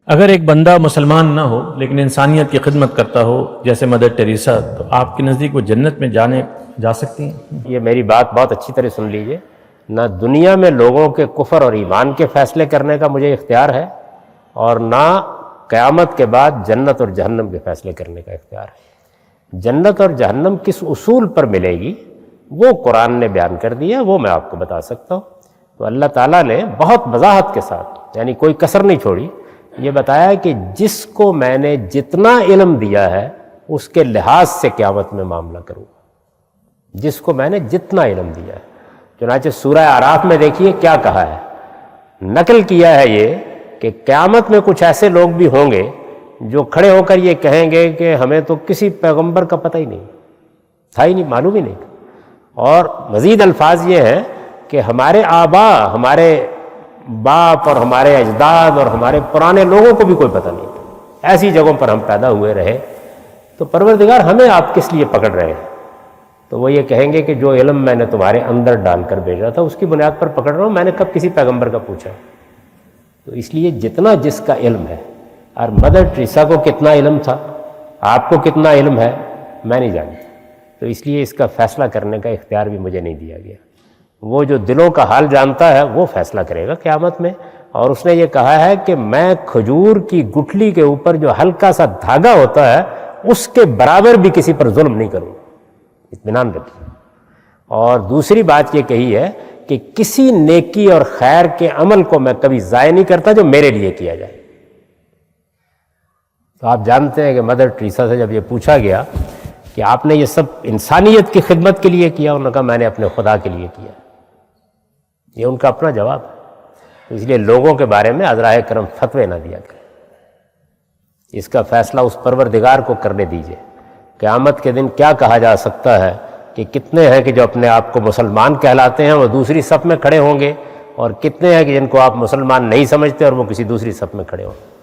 اگر ایک بندہ مسلمان نہ ہو لیکن انسانیت کی خدمت کرتا ہو جیسے مدر ٹیریسا، تو آپ کے نزدیک وہ جنت میں جا سکتی ہیں؟ یہ میری بات بہت اچھی طرح سن لیجئے، نہ دنیا میں لوگوں کے کفر اور ایمان کے فیصلے کرنے کا مجھے اختیار ہے، اور نہ قیامت کے بعد جنت اور جہنم کے فیصلے کرنے کا اختیار ہے۔ جنت اور جہنم کس اصول پر ملے گی وہ قرآن نے بیان کر دیا، وہ میں آپ کو بتا سکتا ہوں۔ تو اللہ تعالیٰ نے بہت وضاحت کے ساتھ، یعنی کوئی کسر نہیں چھوڑی، یہ بتایا کہ جس کو میں نے جتنا علم دیا ہے اس کے لحاظ سے قیامت میں معاملہ کروں، جس کو میں نے جتنا علم دیا ہے۔ چنانچہ سورہ اعراف میں دیکھیے کیا کہا ہے، نقل کیا ہے یہ کہ قیامت میں کچھ ایسے لوگ بھی ہوں گے جو کھڑے ہو کر یہ کہیں گے کہ ہمیں تو کسی پیغمبر کا پتہ ہی نہیں تھا، ہی نہیں، معلوم ہی نہیں۔ اور مزید الفاظ یہ ہیں کہ ہمارے آبا، ہمارے باپ اور ہمارے اجداد اور ہمارے پرانے لوگوں کو بھی کوئی پتہ نہیں تھا، ایسی جگہوں پر ہم پیدا ہوئے رہے، تو پروردگار ہمیں آپ کس لیے پکڑ رہے ہیں؟ تو وہ یہ کہیں گے کہ جو علم میں نے تمہارے اندر ڈال کر بھیجا تھا اس کی بنیاد پر پکڑ رہا ہوں، میں نے کب کسی پیغمبر کا پوچھا؟ تو اس لیے جتنا جس کا علم ہے، اور مدر ٹریسا کو کتنا علم تھا، آپ کو کتنا علم ہے، میں نہیں جانتا، تو اس لیے اس کا فیصلہ کرنے کا اختیار بھی مجھے نہیں دیا گیا۔ وہ جو دلوں کا حال جانتا ہے وہ فیصلہ کرے گا قیامت میں، اور اس نے یہ کہا ہے کہ میں کھجور کی گٹھلی کے اوپر جو ہلکا سا دھاگا ہوتا ہے اس کے برابر بھی کسی پر ظلم نہیں کروں، اطمینان رکھیے۔ اور دوسری بات یہ کہی ہے کہ کسی نیکی اور خیر کے عمل کو میں کبھی ضائع نہیں کرتا جو میرے لیے کیا جائے۔ تو آپ جانتے ہیں کہ مدر ٹریسا سے جب یہ پوچھا گیا کہ آپ نے یہ سب انسانیت کی خدمت کے لیے کیا، انہوں نے کہا میں نے اپنے خدا کے لیے کیا۔ یہ ان کا اپنا جواب ہے۔ اس لیے لوگوں کے بارے میں عذرائے کرم فتوے نہ دیا کریں، اس کا فیصلہ اس پروردگار کو کرنے دیجیے۔ قیامت کے دن کیا کہا جا سکتا ہے کہ کتنے ہیں کہ جو اپنے آپ کو مسلمان کہلاتے ہیں وہ دوسری صف میں کھڑے ہوں گے، اور کتنے ہیں کہ جن کو آپ مسلمان نہیں سمجھتے اور وہ کسی دوسری صف میں کھڑے ہوں گے۔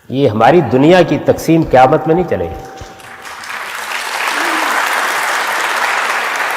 یہ ہماری دنیا کی تقسیم قیامت میں نہیں چلے گی۔